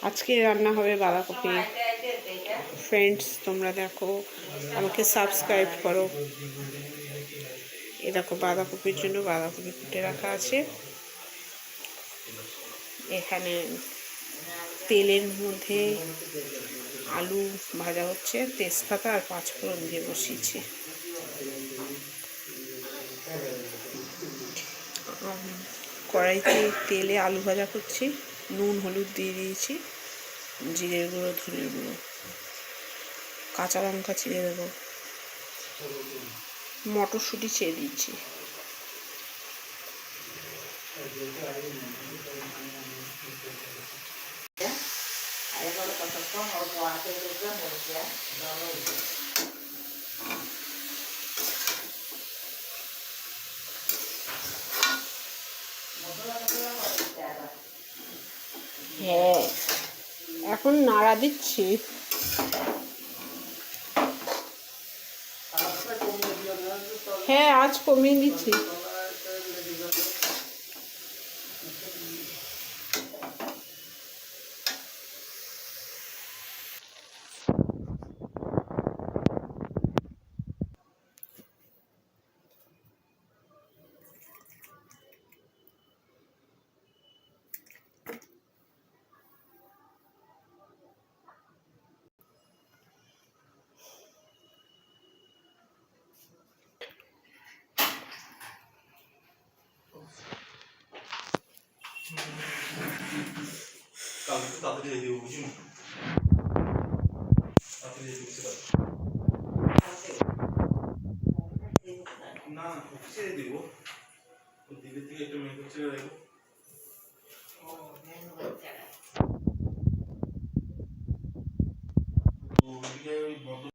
আজকে রান্না হবে বাঁধাকপি। ফ্রেন্ডস, তোমরা দেখো, আমাকে সাবস্ক্রাইব করো। এ দেখো, বাঁধাকপির জন্য বাঁধাকপি কুটে রাখা আছে। এখানে তেলের মধ্যে আলু ভাজা হচ্ছে, তেজপাতা আর পাঁচফোড়ন দিয়ে বসিয়েছি। কড়াইতে তেলে আলু ভাজা করছি, নুন হলুদ দিয়ে দিয়েছি, জিরের গুঁড়ো, ধনের গুঁড়ো, কাঁচা লঙ্কা ছিঁড়ে দেবো, মটরশুঁটি ছেড়ে দিচ্ছি। হ্যাঁ, এখন নাড়া দিচ্ছি। হ্যাঁ, আজ কমিয়ে দিচ্ছি। কালকে তাড়াতাড়ি রেডি হবো, বুঝলি? তাড়াতাড়ি রেডি হতে পারবো না, অফিসে দিব। ওই দিকের থেকে একটা মেয়ে করছে দেখো।